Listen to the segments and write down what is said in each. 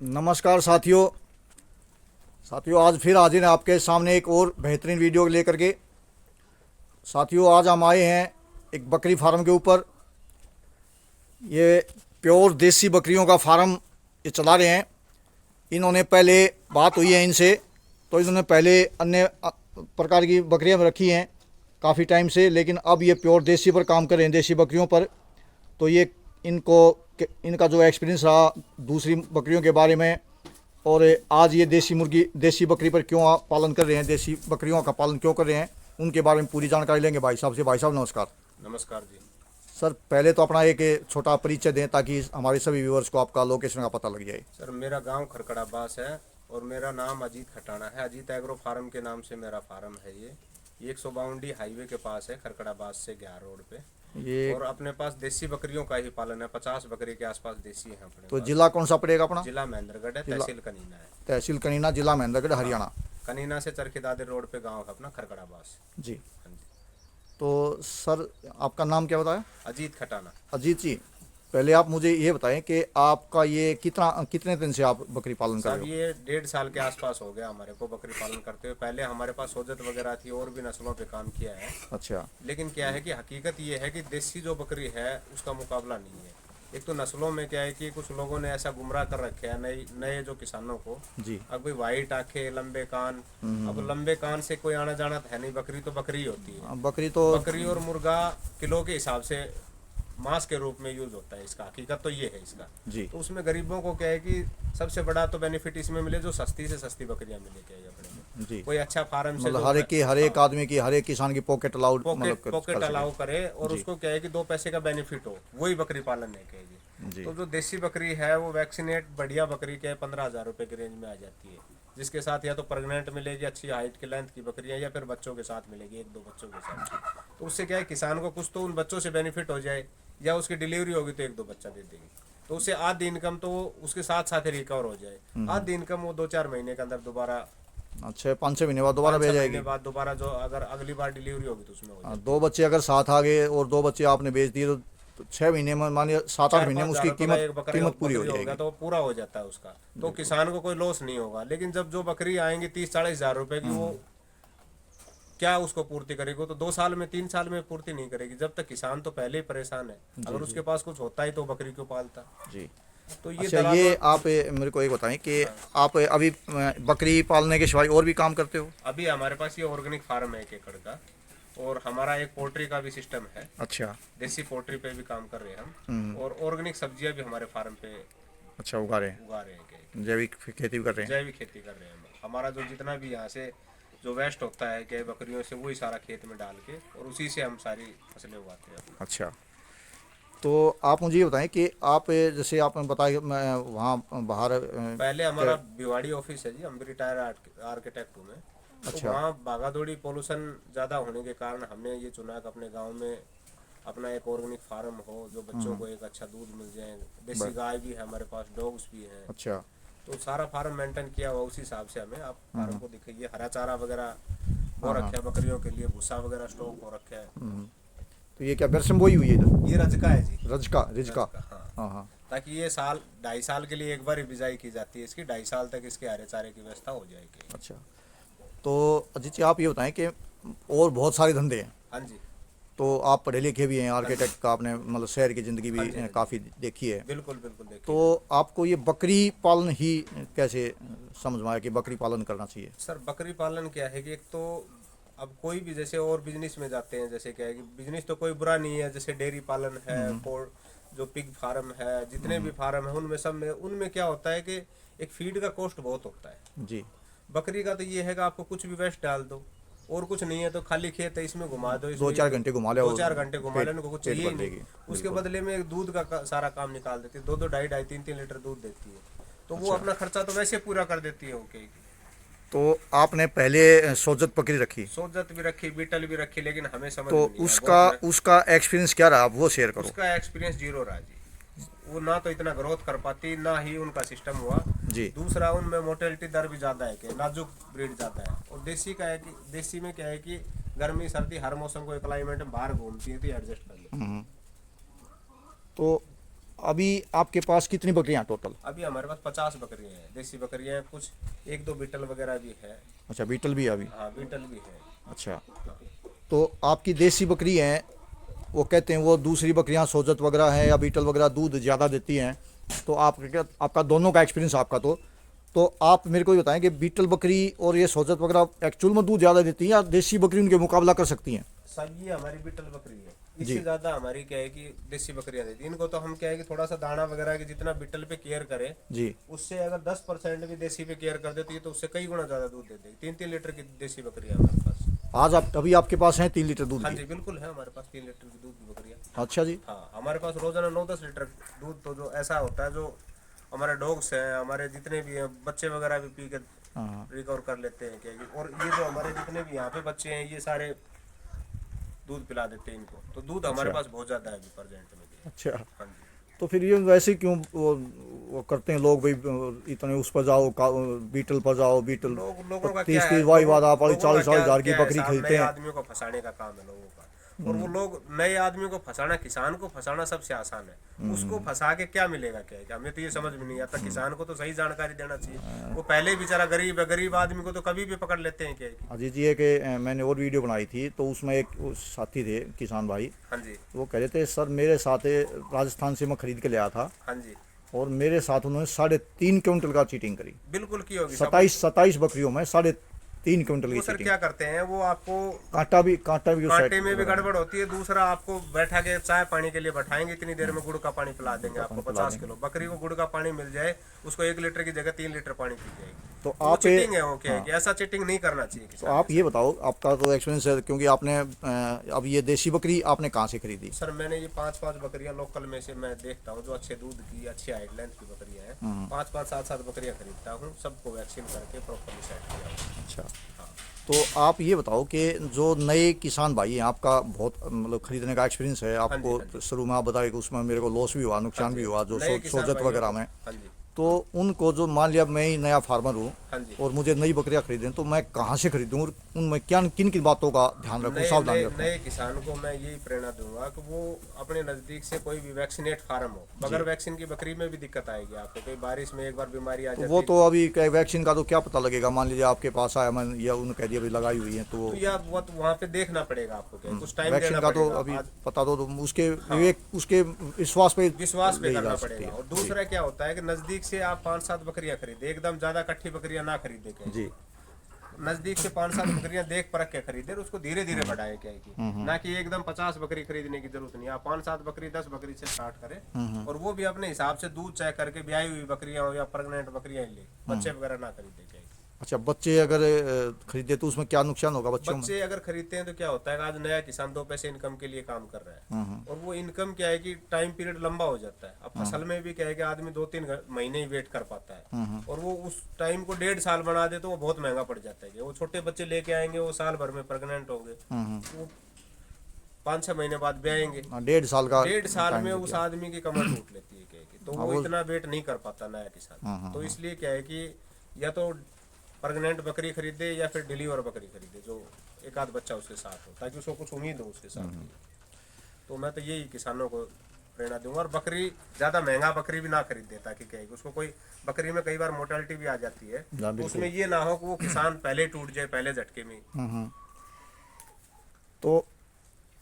नमस्कार साथियों। आज फिर हाजिर हैं आपके सामने एक और बेहतरीन वीडियो लेकर के। साथियों, आज हम आए हैं एक बकरी फार्म के ऊपर। ये प्योर देसी बकरियों का फार्म ये चला रहे हैं। इन्होंने पहले बात हुई है इनसे, तो इन्होंने पहले अन्य प्रकार की बकरियां रखी हैं काफ़ी टाइम से, लेकिन अब ये प्योर देसी पर काम कर रहे हैं, देसी बकरियों पर। तो ये इनका जो एक्सपीरियंस रहा दूसरी बकरियों के बारे में, और आज ये देसी बकरी पर क्यों पालन कर रहे हैं, देसी बकरियों का पालन क्यों कर रहे हैं, उनके बारे में पूरी जानकारी लेंगे भाई साहब से। भाई साहब नमस्कार। नमस्कार जी। सर, पहले तो अपना एक छोटा परिचय दें ताकि हमारे सभी व्यूअर्स को आपका लोकेशन का पता लग जाए। सर, मेरा गांव खरकड़ा बास है और मेरा नाम अजीत खटाना है। अजीत एग्रो फार्म के नाम से मेरा फार्म है। ये 152 हाईवे के पास है, खरकड़ा बास से 11 रोड पे। ये और अपने पास देसी बकरियों का ही पालन है। 50 बकरी के आसपास देसी है अपने तो पास। जिला कौन सा पड़ेगा अपना? जिला महेंद्रगढ़ है, तहसील कनीना है। तहसील कनीना, जिला महेंद्रगढ़, हरियाणा। कनीना से चरखी दादर रोड पे गाँव है अपना, खरकड़ा बास। जी। हाँ जी। तो सर, आपका नाम क्या बताया? अजीत खटाना। अजीत जी, पहले आप मुझे ये बताएं कि आपका ये कितने दिन से आप बकरी पालन कर साहब, रहे हो? ये 1.5 साल के आसपास हो गया हमारे को बकरी पालन करते हुए। पहले हमारे पास सोजत वगैरह थी और भी नस्लों पे काम किया है। अच्छा। लेकिन क्या है कि हकीकत ये है कि देसी जो बकरी है उसका मुकाबला नहीं है। एक तो नस्लों में क्या है कि कुछ लोगों ने ऐसा गुमराह कर रखे है नए नए जो किसानों को। जी। अब भाई वाइट आंखें, लंबे कान। अब लंबे कान से कोई आना जाना है नहीं। बकरी तो बकरी ही होती है। बकरी और मुर्गा किलो के हिसाब से मांस के रूप में यूज होता है इसका। हकीकत तो ये है इसका। जी। तो उसमें गरीबों को क्या है कि सबसे बड़ा तो बेनिफिट इसमें मिले जो सस्ती से सस्ती बकरियां मिले क्या है अपने में। जी। कोई अच्छा फार्म से मतलब हर एक आदमी की, हर एक किसान की पॉकेट अलाउड पॉकेट अलाउ करे और जी। उसको क्या है कि 2 पैसे का बेनिफिट हो, वही बकरी पालन है कहेगी। जी। तो जो देसी बकरी है वो वैक्सीनेट बढ़िया बकरी के 15,000 रुपए की रेंज में आ जाती है, जिसके साथ या तो प्रेग्नेंट मिलेगी अच्छी हाइट की लेंथ की बकरियां, या फिर बच्चों के साथ मिलेगी, 1-2 बच्चों के साथ। तो उससे क्या है किसान को कुछ तो उन बच्चों से बेनिफिट हो जाए, या उसकी डिलीवरी होगी तो 1-2 बच्चा दे देगी, तो उससे आधी इनकम तो उसके साथ साथ रिकवर हो जाए। आधी इनकम वो 2-4 महीने के अंदर दोबारा, अच्छा, 5-6 महीने बाद दोबारा भेज जाएगी। बाद दोबारा जो अगर अगली बार डिलीवरी होगी तो उसमें हो जाए। 2 बच्चे अगर साथ आ गए और 2 बच्चे आपने बेच दिए तो 6 महीने में, मानिए 7-8 महीने में उसकी कीमत पूरी हो जाएगी। तो पूरा हो जाता है उसका। तो किसान को कोई लॉस नहीं होगा। लेकिन जब जो बकरी आएंगी 30-40 हजार रुपए की, वो क्या उसको पूर्ति करेगी? तो 2 साल में 3 साल में पूर्ति नहीं करेगी। जब तक किसान तो पहले ही परेशान है। अगर उसके पास कुछ होता ही तो बकरी क्यों पालता? जी। तो अच्छा, ये आप मेरे को एक बताएं कि आप अभी बकरी पालने के सिवाय और भी काम करते हो? अभी हमारे पास ये ऑर्गेनिक फार्म है 1 एकड़ का, और हमारा एक पोल्ट्री का भी सिस्टम है। अच्छा। देसी पोल्ट्री पे भी काम कर रहे हैं हम, और ऑर्गेनिक सब्जियां भी हमारे फार्म पे अच्छा, उगा रहे हैं, जैविक खेती भी कर रहे हैं। जैविक खेती कर रहे हैं हम। हमारा जो जितना भी यहाँ से जो वेस्ट होता है क्या बकरियों से, वही सारा खेत में डाल के और उसी से हम सारी फसलें उगाते हैं। अच्छा, तो आप मुझे ये बताएं कि आप जैसे आपने बताया मैं वहाँ बाहर पहले हमारा भिवाड़ी ऑफिस है जी, हम भी रिटायर आर्किटेक्ट हूँ मैं। तो अच्छा। वहाँ भागादौड़ी पोल्यूशन ज़्यादा होने के कारण हमने ये चुना कि अपने गांव में अपना एक ऑर्गेनिक फार्म हो, जो बच्चों को एक अच्छा दूध मिल जाए। देसी गाय भी है हमारे पास, डॉग्स भी हैं। अच्छा। तो सारा फार्म मेंटेन किया हुआ, उसी हिसाब से हमें आप फार्म को दिखाइए। हरा चारा वगैरह वो रखे है बकरियों के लिए, भूसा वगैरह स्टॉक हो रखे है। तो ये क्या बेरसम बोई हुई है इधर? ये रजका है जी। रिजका। हाँ। हाँ हाँ। ताकि ये 2.5 साल के लिए एक बार ही बिजाई की जाती है इसकी। 2.5 साल तक इसके हरे चारे की व्यवस्था हो जाएगी। अच्छा, तो अजीत जी आप ये बताएं कि और बहुत सारे धंधे हैं। हाँ जी। तो आप पढ़े लिखे भी हैं, आर्किटेक्ट का आपने मतलब शहर की ज़िंदगी भी हाँ जी। काफ़ी देखी है। बिल्कुल बिल्कुल देखिए। तो आपको ये बकरी पालन ही कैसे समझ में आया कि बकरी पालन करना चाहिए? सर, बकरी पालन क्या है कि एक तो अब कोई भी जैसे और बिजनेस में जाते हैं, जैसे क्या है कि बिजनेस तो कोई बुरा नहीं है, जैसे डेयरी पालन है, जो पिग फार्म है, जितने भी फार्म है उनमें सब में उनमें क्या होता है कि एक फीड का कॉस्ट बहुत होता है। जी। बकरी का तो ये है कि आपको कुछ भी वेस्ट डाल दो और कुछ नहीं है तो खाली खेत है, इसमें घुमा दो, 2-4 घंटे घुमा ले, 2-4 घंटे घुमा ले, उनको कुछ चाहिए ही नहीं। देगी। उसके बदले में एक दूध का सारा काम निकाल देती है। 2-2, 2.5-2.5, 3-3 लीटर दूध देती है। तो वो अपना खर्चा तो वैसे पूरा कर देती है। ओके। तो आपने पहले सोजत बकरी रखी, सोजत भी रखी, बीटल भी रखी, लेकिन हमें समझ तो में नहीं उसका एक्सपीरियंस क्या रहा, आप वो शेयर करो। उसका एक्सपीरियंस 0 रहा जी। वो ना तो इतना ग्रोथ कर पाती, ना ही उनका सिस्टम हुआ जी। दूसरा, उनमें मोर्टेलिटी दर भी ज़्यादा है कि नाजुक ब्रीड ज़्यादा है। और देसी का है कि देसी में क्या है कि गर्मी सर्दी हर मौसम को क्लाइमेट में बाहर घूमती है तो एडजस्ट कर लेती है। तो अभी आपके पास कितनी बकरियां टोटल? अभी हमारे पास 50 बकरियां हैं, देसी बकरियां हैं, कुछ एक दो बीटल वगैरह भी है। अच्छा, बीटल भी है अभी? हाँ, बीटल भी है। अच्छा, तो आपकी देसी बकरी हैं, वो कहते हैं वो दूसरी बकरियां सोजत वगैरह हैं या बीटल वगैरह दूध ज़्यादा देती हैं, तो आप क्या, आपका दोनों का एक्सपीरियंस आपका, तो आप मेरे को ये बताएं कि बीटल बकरी और ये सोजत वगैरह एक्चुअल में दूध ज़्यादा देती हैं या देसी बकरी उनके मुकाबला कर सकती हैं? सब ये हमारी बीटल बकरी है, जी। इससे ज्यादा हमारी क्या है कि देसी बकरियां देती हैं। इनको तो हम क्या है कि थोड़ा सा दाना वगैरह की जितना बीटल पे केयर करें, जी। उससे अगर 10% भी देसी पे केयर कर देती है तो उससे कई गुना ज्यादा दूध देती है। 3-3 लीटर की देसी बकरियां हमारे पास। आज आप अभी आपके पास हैं 3 लीटर दूध हाँ की? जी, बिल्कुल है हमारे पास 3 लीटर की दूध की बकरियां। अच्छा जी। हाँ, हमारे पास रोजाना 9-10 लीटर दूध, तो जो ऐसा होता है जो हमारे डॉग्स हैं, हमारे जितने भी हैं बच्चे वगैरह भी पी के हाँ। रिकवर कर लेते हैं क्या। और ये जो हमारे जितने भी यहाँ पे बच्चे हैं ये सारे दूध पिला देते हैं इनको, तो दूध हमारे पास बहुत ज्यादा है अभी प्रेजेंट में भी। अच्छा, हाँ जी। तो फिर ये वैसे क्यों वो करते हैं लोग भाई, इतने उस पर जाओ, बीटल पर जाओ, बीटल लोगों का क्या 30 है, 30 वाली बात, आप वाली लोगों का 40 हज़ार की क्या है बकरी साहब, खरीदते नए हैं। आदमियों को फंसाने का काम है लोगों का। और वो लोग नए आदमियों को फंसाना, किसान को फंसाना सबसे आसान है। उसको फंसा के क्या मिलेगा, क्या है, हमें तो ये समझ में नहीं आता। किसान को तो सही जानकारी देना चाहिए। वो पहले ही बेचारा गरीब है, गरीब आदमी को तो कभी भी पकड़ लेते हैं क्या है। अजीत जी है कि मैंने और वीडियो बनाई थी, तो उसमें एक साथी थे किसान भाई, हाँ जी, वो कह रहे थे सर मेरे साथ राजस्थान से मैं खरीद के ले आया था, हाँ जी, और मेरे साथ उन्होंने 3.5 क्विंटल का चीटिंग करी। बिल्कुल की होगी। 27 बकरियों में 3.5 क्विंटल की वो सर चीटिंग। क्या करते हैं, वो आपको कांटा भी उस कांटे साइड में भी गड़बड़ होती है। दूसरा, आपको बैठा के चाय पानी के लिए बैठाएंगे, इतनी देर में गुड़ का पानी पिला देंगे आपको 50 किलो। बकरी को गुड़ का पानी मिल जाए, उसको 1 लीटर की जगह 3 लीटर पानी पी जाएगी। तो वो आप चीटिंग है, वो क्या है कि ऐसा चीटिंग नहीं करना चाहिए तो किसान आप के ये बताओ, आपका तो एक्सपीरियंस है, क्योंकि आपने अब ये देसी बकरी आपने कहाँ से खरीदी? साथ। सर मैंने ये 5-5 बकरियां लोकल में से मैं देखता हूँ जो अच्छे दूध की, अच्छी हाइट लेंथ की बकरियां हैं, 5-5 7-7 बकरियां खरीदता हूँ, सबको वैक्सीन करके प्रॉपरली सेट किया हूँ। अच्छा, हाँ। तो आप ये बताओ कि जो नए किसान भाई हैं, आपका बहुत मतलब खरीदने का एक्सपीरियंस है, हाँ आपको जी। शुरू में आप बताए कि उसमें मेरे को लॉस भी हुआ, नुकसान भी हुआ, जो नए किसान सोजत भाइयों वगैरह को- में, हाँ जी, तो उनको जो मान लिया मैं ही नया फार्मर हूँ हाँ जी। और मुझे नई बकरियां खरीदें, तो मैं कहाँ से खरीदूँ और उनमें क्या किन किन बातों का ध्यान रखूँ, नए सावधानी नए रखूँ? नए किसान को मैं यही प्रेरणा दूंगा कि वो अपने नजदीक से कोई भी वैक्सीनेट फार्म हो। बगैर वैक्सीन की बकरी में भी दिक्कत आएगी आपको, कई बारिश में एक बार बीमारी आ तो जाती वो है तो अभी क्या वैक्सीन का तो क्या पता लगेगा, मान लीजिए आपके पास आया, मैं या उन्होंने कह दिया भाई लगाई हुई है, तो तो या वो तो वहाँ पे देखना पड़ेगा आपको, क्या कुछ टाइम वैक्सीन देना का तो पड़ेगा। अभी आज पता तो उसके उसके विश्वास पे विश्वास पे ले जा करना सकती पड़ेगा। है। और दूसरा क्या होता है कि नजदीक से आप 5-7 बकरियां खरीदे, एकदम ज्यादा इकट्ठी बकरियां ना खरीदे क्या है। जी। नजदीक से 5-7 बकरियां देख परख के खरीदे और उसको धीरे धीरे बढ़ाए क्या है कि ना कि एकदम 50 बकरी खरीदने की जरूरत नहीं। आप 5-7 बकरी 10 बकरी से स्टार्ट करें, और वो भी अपने हिसाब से दूध चेक करके, ब्याई हुई बकरियां हो या प्रेग्नेंट बकरियां ले, बच्चे वगैरह ना खरीदे क्या है। अच्छा, बच्चे अगर खरीदे तो उसमें क्या नुकसान होगा बच्चों में? बच्चे अगर खरीदते हैं तो क्या होता है कि आज नया किसान 2 पैसे इनकम के लिए काम कर रहा है, और वो इनकम क्या है कि टाइम पीरियड लंबा हो जाता है। अब फसल में भी क्या है कि आदमी 2-3 महीने ही वेट कर पाता है, और वो उस टाइम को 1.5 साल बना दे तो वो बहुत महंगा पड़ जाता है। वो छोटे बच्चे लेके आएंगे, वो साल भर में प्रेग्नेंट होंगे, वो 5-6 महीने बाद ब्याएंगे। 1.5 साल का 1.5 साल टाइम में लग उस गया। आदमी की कमर टूट लेती है क्या है कि, तो वो इतना वेट नहीं कर पाता नया किसान। तो इसलिए क्या है कि या तो प्रेग्नेंट बकरी खरीदे या फिर डिलीवर बकरी खरीदे जो एक आध बच्चा उसके साथ हो, ताकि उसको कुछ उम्मीद हो उसके साथ की। तो मैं तो यही किसानों को प्रेरणा दूंगा। और बकरी ज़्यादा महंगा बकरी भी ना खरीदे, ताकि क्या है कि उसको कोई बकरी में कई बार मोर्टेलिटी भी आ जाती है, तो उसमें ये ना हो कि वो किसान पहले टूट जाए पहले झटके में। तो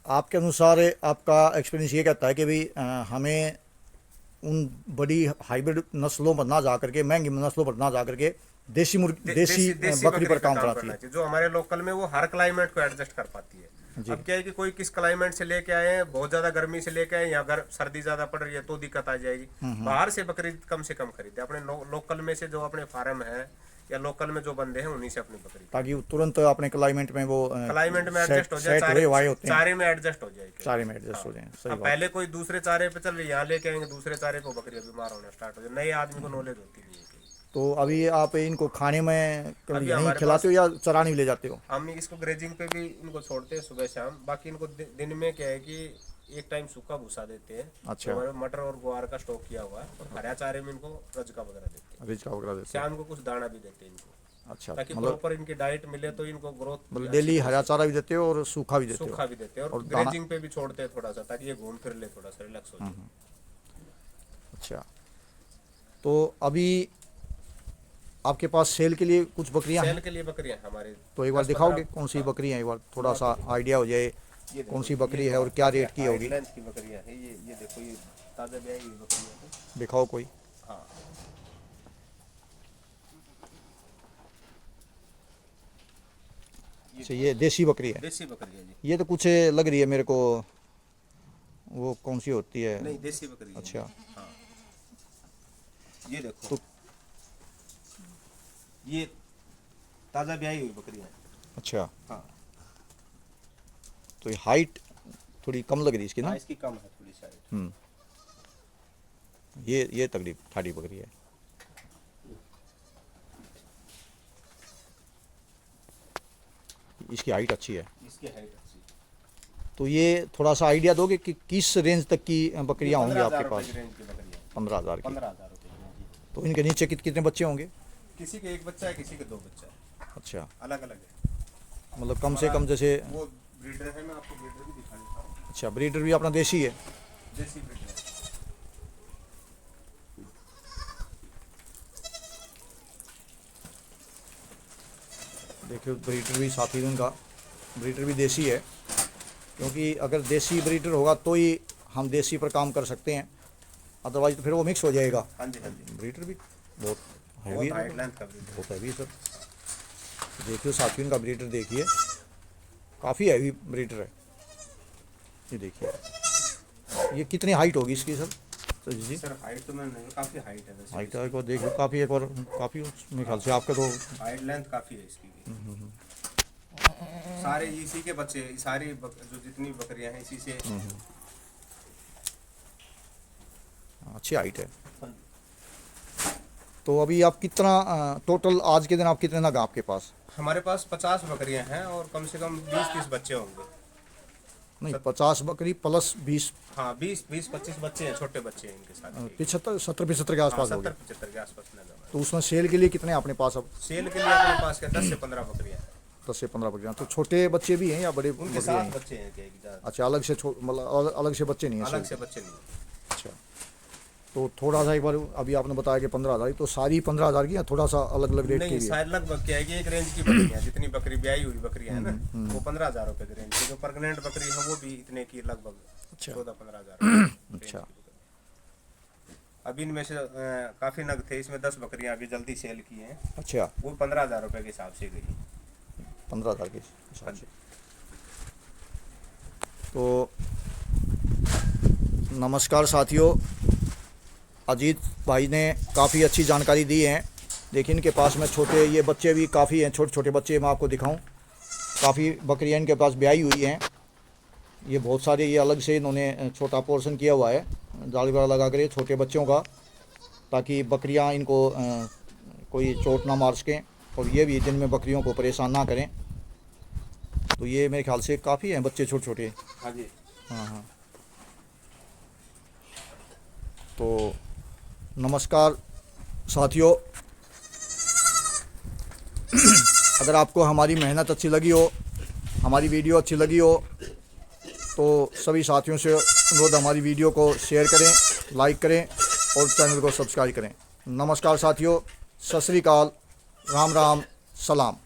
आपके अनुसार आपका एक्सपीरियंस ये कहता है कि भाई हमें उन बड़ी हाइब्रिड नस्लों पर ना जा करके, महंगी नस्लों पर ना जा करके देसी देसी बकरी पर काम करना चाहिए, जो हमारे लोकल में वो हर क्लाइमेट को एडजस्ट कर पाती है। अब क्या है कि कोई किस क्लाइमेट से लेके आए हैं, बहुत ज्यादा गर्मी से लेके आए या अगर सर्दी ज्यादा पड़ रही है तो दिक्कत आ जाएगी। बाहर से बकरी कम से कम खरीदे, अपने लोकल में से जो अपने फार्म है या लोकल में जो बंदे हैं उन्हीं से अपनी बकरी, ताकि वो तुरंत अपने क्लाइमेट में वो क्लाइमेट में एडजस्ट हो सेट जाए, हुए होते हैं, चारे में एडजस्ट हो जाए, चारे में एडजस्ट हो जाए। सही अब बात। पहले कोई दूसरे चारे पे चल रही है, यहाँ लेके आएंगे दूसरे चारे पे बकरियां बीमार होना स्टार्ट हो जाए। नए आदमी को नॉलेज होती नहीं है। तो अभी आप इनको खाने में अभी यहीं हमारे खिलाते हो या चराने भी ले जाते हो? हम इसको ग्रेजिंग पे भी इनको छोड़ते हैं सुबह शाम। बाकी इनको दिन में क्या है कि एक टाइम सूखा भूसा देते हैं। अच्छा। हमारे मटर और ग्वार का स्टॉक किया हुआ है, और हरा चारे में इनको रजका वगैरह देते हैं। रिच का वगैरह देते हो? शाम को कुछ दाना भी देते हैं इनको, अच्छा, ताकि मतलब प्रॉपर इनकी डाइट मिले, तो इनको ग्रोथ मतलब डेली हरा चारा भी देते हो और सूखा भी देते हो? सूखा भी देते हैं, और और दाना? ग्रेजिंग पे भी छोड़ते हैं थोड़ा सा, ताकि ये घूम फिर ले, थोड़ा सा रिलैक्स हो जाए। अच्छा, तो अभी आपके पास सेल के लिए कुछ बकरियां सेल हैं? के लिए बकरियां हैं हमारे। तो एक बार 10-15 दिखाओगे कौन सी बकरी हैं, एक बार थोड़ा सा आइडिया हो जाए ये कौन देखो, सी बकरी ये है और क्या काफी रेट की हाई होगी। लेंथ की बकरियां हैं। ये देखो, ये ताजा ब्याई हुई बकरियां हैं। दिखाओ कोई। हाँ, अच्छा, ये देसी बकरी है। देसी बकरी है जी। ये तो कुछ लग रही है मेरे को, वो कौन सी होती है? नहीं, देसी बकरी है। अच्छा, हाँ, ये देखो, तो ये ताजा ब्याई हुई बकरियां हैं। अच्छा, हाँ, तो ये हाइट थोड़ी कम लग रही है इसकी ना? हाँ, इसकी कम है थोड़ी सी हाइट। हम्म, ये तगड़ी ठाड़ी बकरी है। इसकी हाइट अच्छी है। इसकी हाइट अच्छी है। तो ये थोड़ा सा आइडिया दोगे कि किस रेंज तक की बकरियां होंगी 15,000 आपके रुपए पास? की रेंज की बकरियां हैं। 15,000 की। 15,000 रुपए की रेंज की। तो इनके नीचे कितने बच्चे होंगे? किसी के एक बच्चा है, किसी के 2 बच्चा है। अच्छा, अलग अलग है। मतलब कम से कम जैसे, वो ब्रीडर है, मैं आपको ब्रीडर भी दिखा देता हूँ। अच्छा ब्रीडर भी अपना देसी है? देसी ब्रीडर है। देखिए ब्रीडर भी साथी उनका, ब्रीडर भी देसी है, क्योंकि अगर देसी ब्रीडर होगा तो ही हम देसी पर काम कर सकते हैं, अदरवाइज तो फिर वो मिक्स हो जाएगा। हाँ जी, हाँ जी। ब्रीडर भी बहुत हैवी बहुत है, हाई लेंथ का ब्रीडर। बहुत हैवी है सर। देखिए साथियों का ब्रीडर देखिए, काफ़ी हैवी ब्रीडर है। ये देखिए, ये कितनी हाइट होगी इसकी सर? तो जी सर हाइट तो मैं नहीं, काफी हाइट है वैसे। हाइट एक बार देखिए, काफ़ी एक बार काफ़ी मेरे ख्याल से आपका तो हाइट लेंथ काफी है इसकी भी। सारे इसी के बच्चे, सारी जो जितनी बकरियां हैं इसी से। अच्छी हाइट है। तो अभी आप कितना टोटल आज के दिन आप कितने नग आपके पास? हमारे पास 50 बकरियां हैं और कम से कम 20-30 बच्चे होंगे। नहीं, 50 बकरी प्लस 20, हाँ, 20-25 बच्चे हैं, छोटे बच्चे हैं इनके साथ। 75 के आसपास हो गए। 70-75 के आसपास नजर है। तो उसमें सेल के लिए कितने अपने पास अब? सेल के लिए अपने पास क्या 10 से 15 बकरियां हैं। 10 से 15 बकरियाँ। तो छोटे बच्चे भी हैं या बड़े उनके बकरियाँ साथ हैं? बच्चे हैं क्या एक ज्यादा? अच्छा, अलग से मतलब अलग से बच्चे नहीं हैं अलग सेल से के? बच्चे नहीं। अच्छा, तो थोड़ा सा एक बार, अभी आपने बताया कि 15,000, तो सारी 15,000 की या थोड़ा सा अलग अलग रेट की नहीं, भी है? शायद लगभग क्या है कि एक रेंज की बकरियां, जितनी बकरी ब्याई हुई बकरियां है ना, वो 15,000 रुपए की रेंज की। जो प्रेग्नेंट बकरी है वो भी इतने की, लगभग अच्छा। 14-15,000। अच्छा, अभी इनमें से काफी नग थे, इसमें 10 बकरियां अभी जल्दी सेल की हैं। अच्छा, वो 15,000 रुपए के हिसाब से गई। 15,000 के हिसाब से। तो नमस्कार साथियों, अजीत भाई ने काफ़ी अच्छी जानकारी दी है। देखिए इनके पास में छोटे ये बच्चे भी काफ़ी हैं, छोटे छोटे बच्चे मैं आपको दिखाऊं, काफ़ी बकरियां इनके पास ब्याई हुई हैं। ये बहुत सारे, ये अलग से इन्होंने छोटा पोर्शन किया हुआ है जाली वाला लगा कर छोटे बच्चों का, ताकि बकरियां इनको कोई चोट ना मार सकें और ये भी दिन में बकरियों को परेशान ना करें। तो ये मेरे ख्याल से काफ़ी हैं बच्चे छोटे छोटे। हाँ जी। हाँ हाँ। तो नमस्कार साथियों, अगर आपको हमारी मेहनत अच्छी लगी हो, हमारी वीडियो अच्छी लगी हो, तो सभी साथियों से अनुरोध, हमारी वीडियो को शेयर करें, लाइक करें और चैनल को सब्सक्राइब करें। नमस्कार साथियों, सत श्री अकाल, राम राम, सलाम।